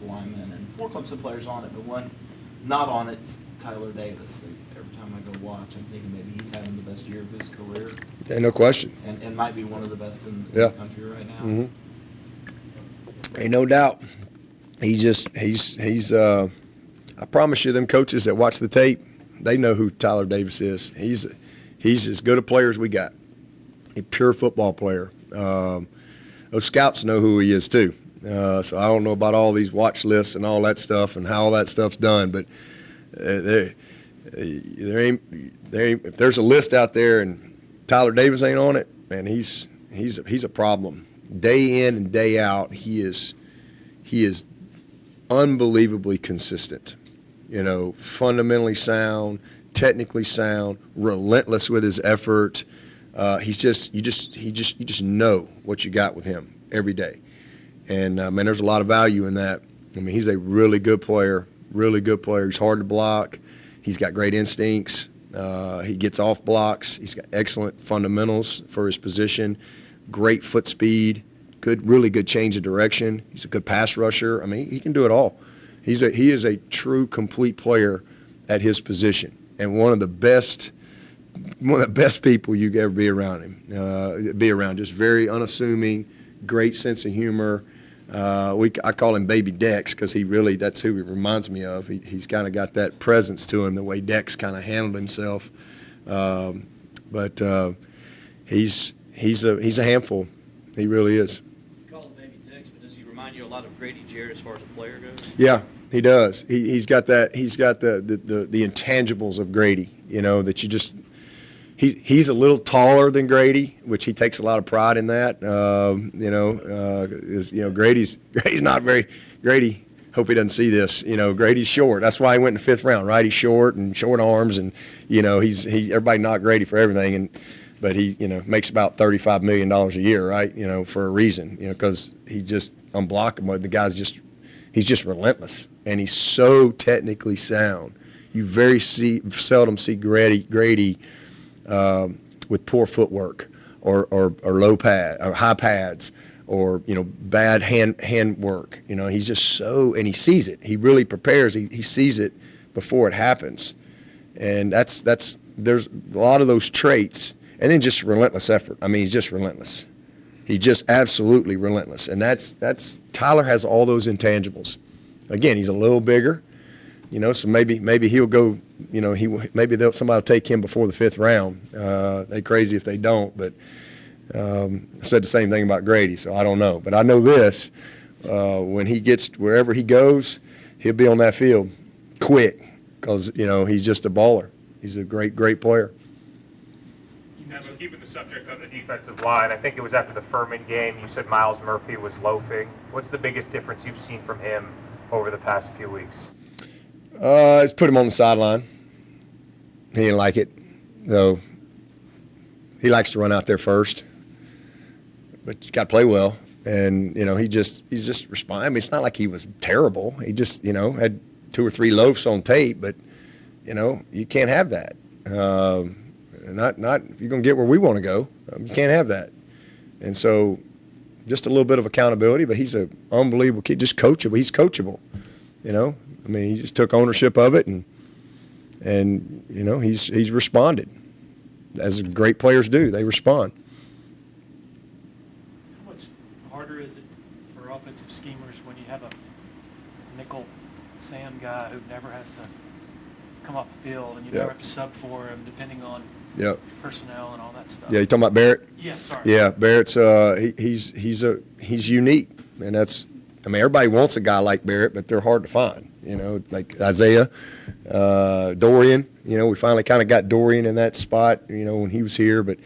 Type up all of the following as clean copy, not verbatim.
offensive linemen and 4 Clemson players on it, but one not on it, Tyler Davis. Every time I go watch, I'm thinking maybe he's having the best year of his career. Yeah, no question. And might be one of the best in the country right now. Mm-hmm. Ain't no doubt. He's I promise you, them coaches that watch the tape, they know who Tyler Davis is. He's as good a player as we got. A pure football player. Those scouts know who he is too. So I don't know about all these watch lists and all that stuff and how all that stuff's done, but there ain't if there's a list out there and Tyler Davis ain't on it, man, he's a problem. Day in and day out, he is unbelievably consistent. Fundamentally sound, technically sound, relentless with his effort. You just know what you got with him every day. And, man, there's a lot of value in that. I mean, he's a really good player. He's hard to block. He's got great instincts. He gets off blocks. He's got excellent fundamentals for his position, great foot speed, really good change of direction. He's a good pass rusher. I mean, he can do it all. He is a true, complete player at his position, and one of the best people you could ever be around him. Just very unassuming, great sense of humor. I call him Baby Dex because that's who he reminds me of. He's kind of got that presence to him, the way Dex kind of handled himself. But he's a handful. He really is. You call him Baby Dex, but does he remind you a lot of Grady Jarrett as far as a player goes? Yeah, he does. He's got that. He's got the intangibles of Grady. That you just. He's a little taller than Grady, which he takes a lot of pride in that. Grady's not very. Grady, hope he doesn't see this. Grady's short. That's why he went in the 5th round, right? He's short and short arms, and everybody knocked Grady for everything, but he makes about $35 million a year, right? For a reason, because he's just unblockable. The guy's he's just relentless, and he's so technically sound. You very seldom see Grady. With poor footwork or low pad or high pads or bad hand work. He's just and he sees it. He really prepares. He sees it before it happens, and there's a lot of those traits, and then just relentless effort. I mean, he's just relentless. He's just absolutely relentless, and that's Tyler has all those intangibles. Again, he's a little bigger. So maybe he'll go. Somebody will take him before the 5th round. They crazy if they don't. But I said the same thing about Grady, so I don't know. But I know this: when he gets wherever he goes, he'll be on that field quick because he's just a baller. He's a great player. Now, but keeping the subject on the defensive line, I think it was after the Furman game. You said Miles Murphy was loafing. What's the biggest difference you've seen from him over the past few weeks? Just put him on the sideline. He didn't like it. So he likes to run out there first. But you got to play well. And, he's just responding. I mean, it's not like he was terrible. He just, had 2 or 3 loafs on tape. But, you can't have that. Not if you're going to get where we want to go. You can't have that. And so just a little bit of accountability. But he's an unbelievable kid. Just coachable. He's coachable, I mean, he just took ownership of it, and he's responded, as great players do. They respond. How much harder is it for offensive schemers when you have a nickel Sam guy who never has to come off the field, and you never have to sub for him, depending on personnel and all that stuff? Yeah, you talking about Barrett? Yeah, sorry. Yeah, Barrett's he's unique, and that's. I mean, everybody wants a guy like Barrett, but they're hard to find. Like Isaiah, Dorian. We finally kind of got Dorian in that spot, when he was here. But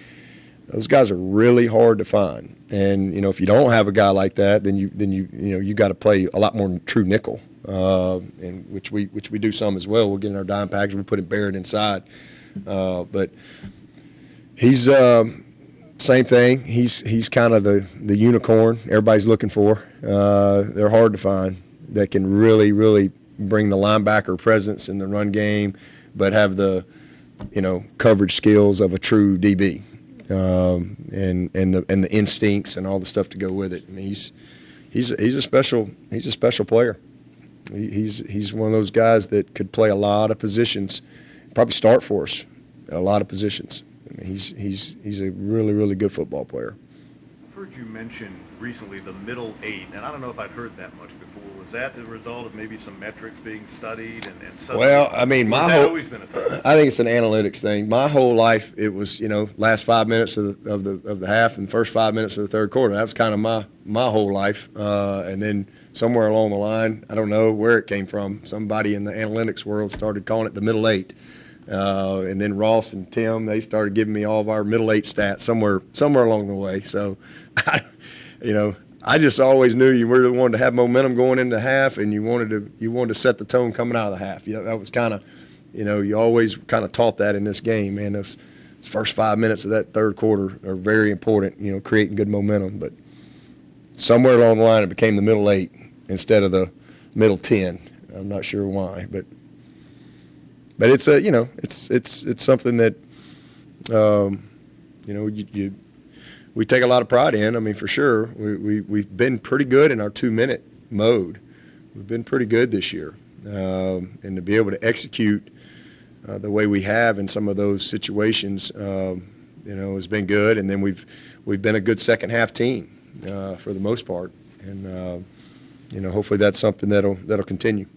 those guys are really hard to find. And, if you don't have a guy like that, then you got to play a lot more true nickel, and which we do some as well. We'll get in our dime package. We put Barrett inside. But he's same thing. He's kind of the unicorn everybody's looking for. They're hard to find that can really, really bring the linebacker presence in the run game, but have the coverage skills of a true DB, and the instincts and all the stuff to go with it. I mean, he's a special player. He's one of those guys that could play a lot of positions, probably start for us at a lot of positions. I mean, he's a really, really good football player. I've heard you mention recently the middle eight, and I don't know if I'd heard that much before. Was that a result of maybe some metrics being studied and suddenly, Well, I mean, or has that always been a thing? I think it's an analytics thing. My whole life, it was, last 5 minutes of the half and first 5 minutes of the third quarter. That was kind of my whole life. And then somewhere along the line, I don't know where it came from. Somebody in the analytics world started calling it the middle eight. And then Ross and Tim, they started giving me all of our middle eight stats somewhere along the way. So, I just always knew you really wanted to have momentum going into half, and you wanted to set the tone coming out of the half. That was kind of, you always kind of taught that in this game. Man, those first 5 minutes of that third quarter are very important. Creating good momentum. But somewhere along the line, it became the middle eight instead of the middle 10. I'm not sure why, but it's it's something that we take a lot of pride in. I mean, for sure, we've been pretty good in our 2-minute mode. We've been pretty good this year, and to be able to execute the way we have in some of those situations, has been good. And then we've been a good second half team for the most part, and hopefully that's something that'll continue.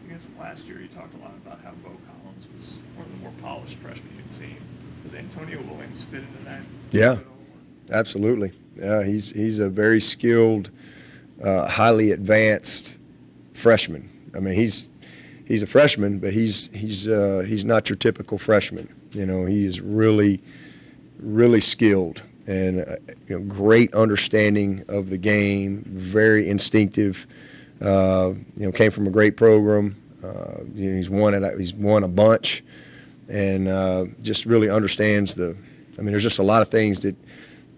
I guess last year you talked a lot about how Bo Collins was one of the more polished freshmen you'd seen. Does Antonio Williams fit into that? Yeah, absolutely. Yeah, he's a very skilled, highly advanced freshman. I mean, he's a freshman, but he's not your typical freshman. He is really, really skilled and great understanding of the game. Very instinctive. Came from a great program. He's won a bunch, and just really understands there's just a lot of things that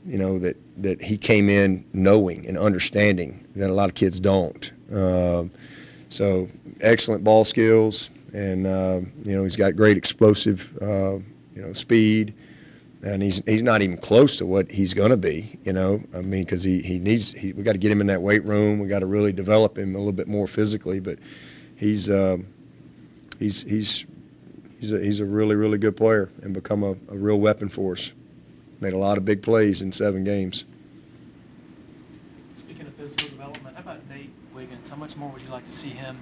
that he came in knowing and understanding that a lot of kids don't. So excellent ball skills, and he's got great explosive speed, and he's not even close to what he's going to be. Because we got to get him in that weight room. We got to really develop him a little bit more physically, but he's a really, really good player and become a real weapon for us. Made a lot of big plays in 7 games. Speaking of physical development, how about Nate Wiggins? How much more would you like to see him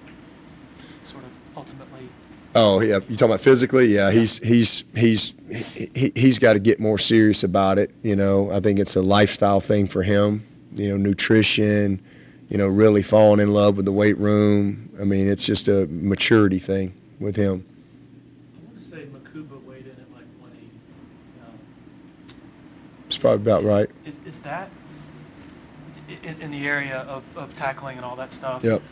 sort of ultimately? Oh yeah, you talking about physically? Yeah, he's got to get more serious about it. I think it's a lifestyle thing for him. Nutrition. Really falling in love with the weight room. I mean, it's just a maturity thing with him. I want to say Makuba weighed in at like 180. It's probably about right. Is that in the area of tackling and all that stuff? Yep.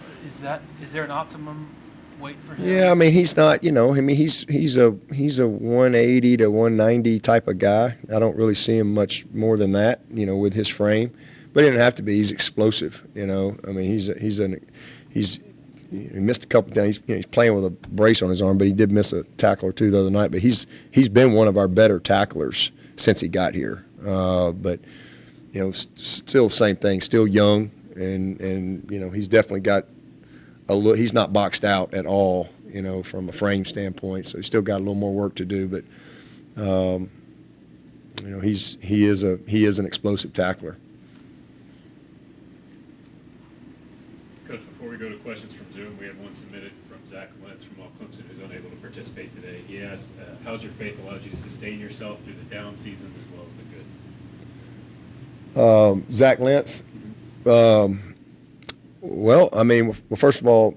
Is there an optimum weight for him? Yeah, I mean, he's not. He's a 180 to 190 type of guy. I don't really see him much more than that. With his frame, but he doesn't have to be. He's explosive. I mean, he missed a couple times. He's playing with a brace on his arm, but he did miss a tackle or two the other night. But he's been one of our better tacklers since he got here. But still same thing. Still young, and he's definitely got he's not boxed out at all. From a frame standpoint. So he's still got a little more work to do. But he is an explosive tackler. Coach, before we go to questions from Zoom, we have one submitted from Zach Lentz from Clemson, who's unable to participate today. He asked, how's your faith allowed you to sustain yourself through the down seasons as well as the good? Zach Lentz? First of all,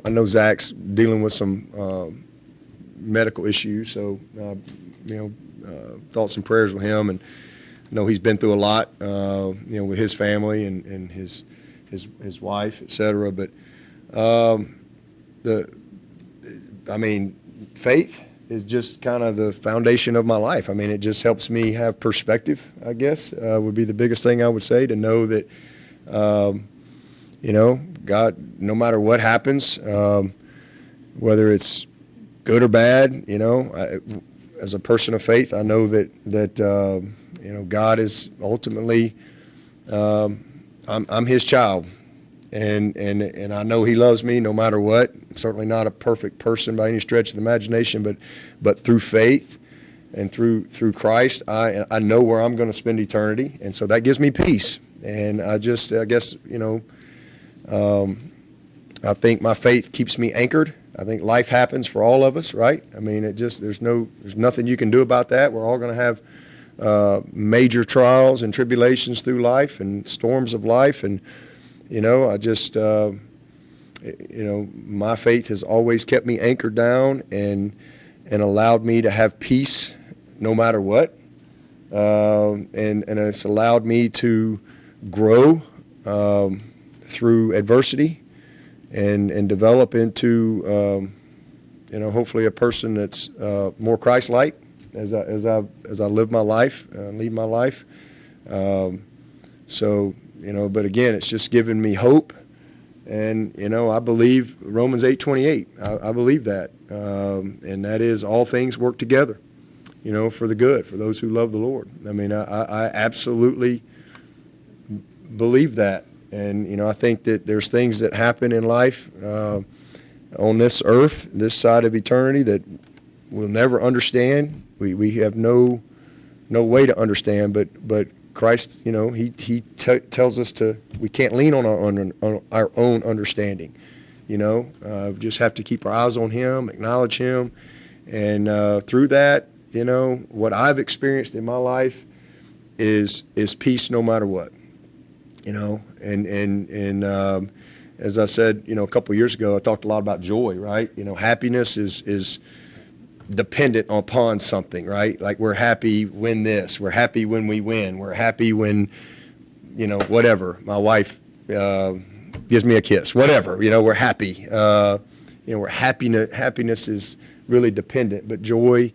I know Zach's dealing with some medical issues, so, thoughts and prayers with him. And I know he's been through a lot, with his family and his wife, et cetera. But faith is just kind of the foundation of my life. I mean, it just helps me have perspective, I guess, would be the biggest thing I would say, to know that, God, no matter what happens, whether it's good or bad, as a person of faith, I know that God is ultimately, I'm his child, and I know he loves me no matter what. I'm certainly not a perfect person by any stretch of the imagination, but through faith and through Christ, I know where I'm going to spend eternity, and so that gives me peace. And I guess, I think my faith keeps me anchored. I think life happens for all of us, right? I mean, there's nothing you can do about that. We're all going to have major trials and tribulations through life and storms of life, and my faith has always kept me anchored down and allowed me to have peace no matter what, and it's allowed me to grow through adversity and develop into hopefully a person that's more Christ-like as I live my life, lead my life. But again, it's just given me hope, and I believe Romans 8:28. I believe that, and that is all things work together, for the good, for those who love the Lord. I mean, I absolutely believe that. And, I think that there's things that happen in life on this earth, this side of eternity, that we'll never understand. We have no way to understand, but Christ, he tells us we can't lean on our own understanding. Just have to keep our eyes on him, acknowledge him. And through that, what I've experienced in my life is peace no matter what. As I said, a couple of years ago, I talked a lot about joy, right? Happiness is dependent upon something, right? Like we're happy when this, we're happy when we win, we're happy when, whatever. My wife gives me a kiss, whatever. We're happy. We're happiness is really dependent, but joy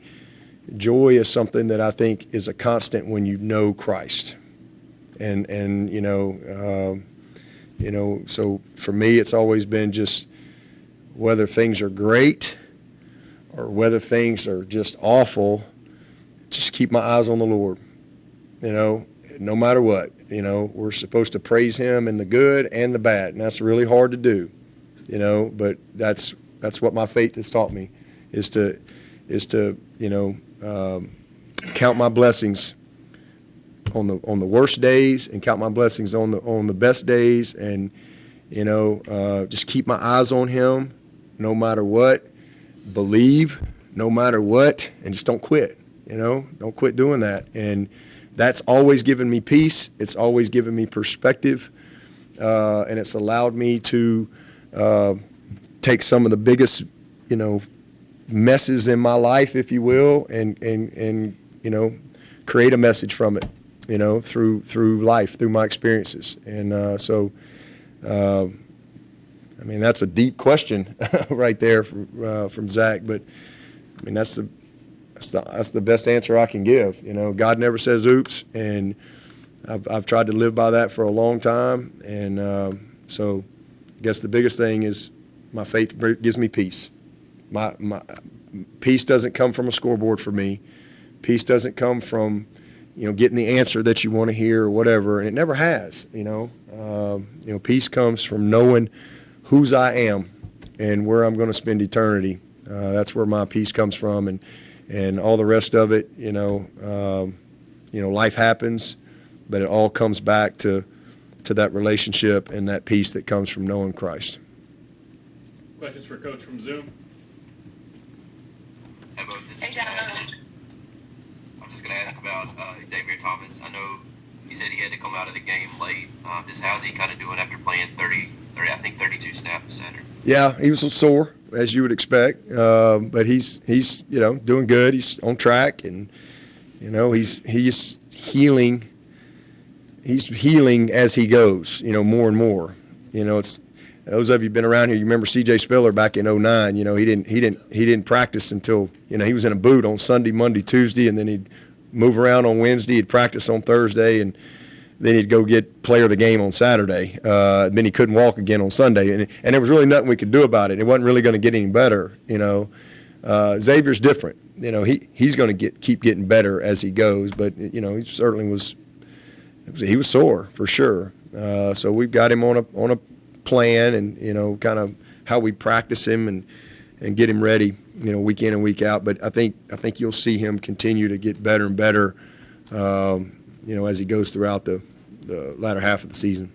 is something that I think is a constant when you know Christ. So for me, it's always been just whether things are great or whether things are just awful, just keep my eyes on the Lord, no matter what. We're supposed to praise him in the good and the bad, and that's really hard to do, but that's what my faith has taught me, is to count my blessings on the worst days and count my blessings on the best days, and just keep my eyes on him no matter what, believe no matter what, and just don't quit. Don't quit doing that. And that's always given me peace. It's always given me perspective, and it's allowed me to take some of the biggest messes in my life, if you will, and create a message from it. Through life, through my experiences. And that's a deep question right there from Zach, but I mean, that's the best answer I can give. God never says oops, and I've tried to live by that for a long time. And so I guess the biggest thing is my faith gives me peace. My peace doesn't come from a scoreboard for me. Peace doesn't come from getting the answer that you want to hear or whatever, and it never has. Peace comes from knowing whose I am and where I'm going to spend eternity. That's where my peace comes from, and all the rest of it. Life happens, but it all comes back to that relationship and that peace that comes from knowing Christ. Questions for Coach from Zoom? I'm just going to ask about Xavier Thomas. I know you said he had to come out of the game late. How's he kind of doing after playing 32 snaps center? Yeah, he was sore, as you would expect, but he's doing good. He's on track, and he's healing. He's healing as he goes, more and more. It's those of you who've been around here, you remember C.J. Spiller back in 2009. He didn't practice until he was in a boot on Sunday, Monday, Tuesday, and then he'd move around on Wednesday. He'd practice on Thursday, and then he'd go get player of the game on Saturday. Then he couldn't walk again on Sunday, and there was really nothing we could do about it. It wasn't really going to get any better. Xavier's different. He's going to keep getting better as he goes, but he certainly was sore for sure. So we've got him on plan and, kind of how we practice him and get him ready, week in and week out. But I think you'll see him continue to get better and better, as he goes throughout the latter half of the season.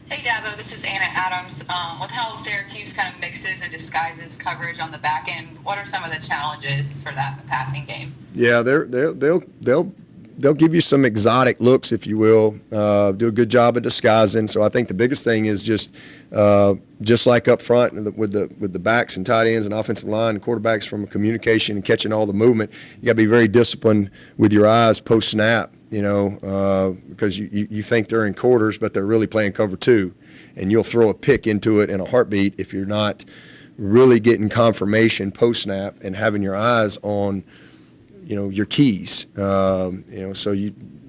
Hey Dabo, this is Anna Adams. With how Syracuse kind of mixes and disguises coverage on the back end, what are some of the challenges for that passing game? Yeah, they'll give you some exotic looks, if you will. Do a good job of disguising. So I think the biggest thing is just like up front with the backs and tight ends and offensive line and quarterbacks, from communication and catching all the movement. You got to be very disciplined with your eyes post snap. Because you think they're in quarters, but they're really playing cover two, and you'll throw a pick into it in a heartbeat if you're not really getting confirmation post snap and having your eyes on, your keys. So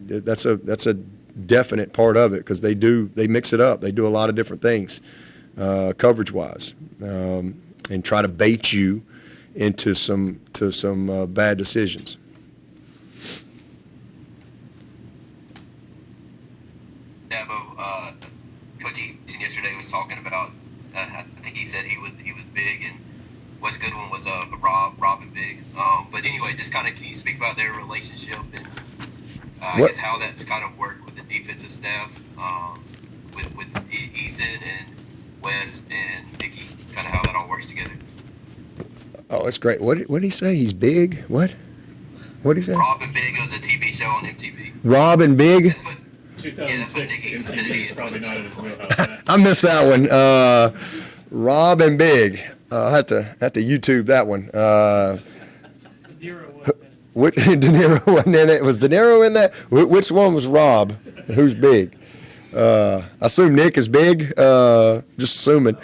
that's a definite part of it, because they mix it up. They do a lot of different things, coverage wise, and try to bait you into some bad decisions. Dabo, Coach Easton yesterday was talking about. I think he said he was big, and Wes Goodwin was Rob and big. But anyway, just kind of, can you speak about their relationship and I guess how that's kind of worked with the defensive staff, with Easton and Wes and Mickey, kind of how that all works together. Oh, that's great. What did he say? He's big. What did he say? Rob and Big, it was a TV show on MTV. Rob and Big. 2006 MTV is probably not in his wheelhouse. I missed that one. Rob and Big. I had to YouTube that one. De Niro wasn't in it. Which De Niro wasn't in it? Was De Niro in that? Which one was Rob? And who's big? I assume Nick is big. Just assuming.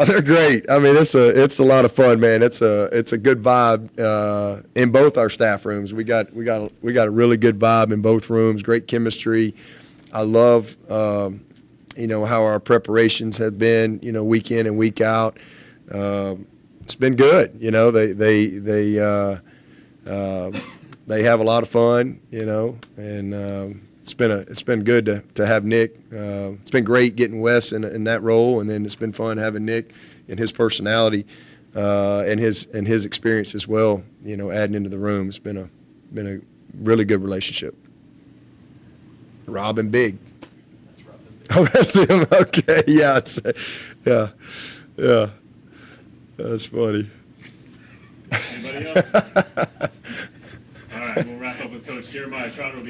They're great. I mean, it's a lot of fun, man. It's a good vibe in both our staff rooms. We got a really good vibe in both rooms. Great chemistry. I love how our preparations have been, week in and week out. It's been good. They have a lot of fun, and it's been good to have Nick. It's been great getting Wes in that role, and then it's been fun having Nick and his personality and his experience as well. Adding into the room. It's been a really good relationship. Rob and Big. That's Rob and Big. Oh, that's him. Okay, yeah, yeah. That's funny. Anybody else? All right, we'll wrap up with Coach Jeremiah Trotter.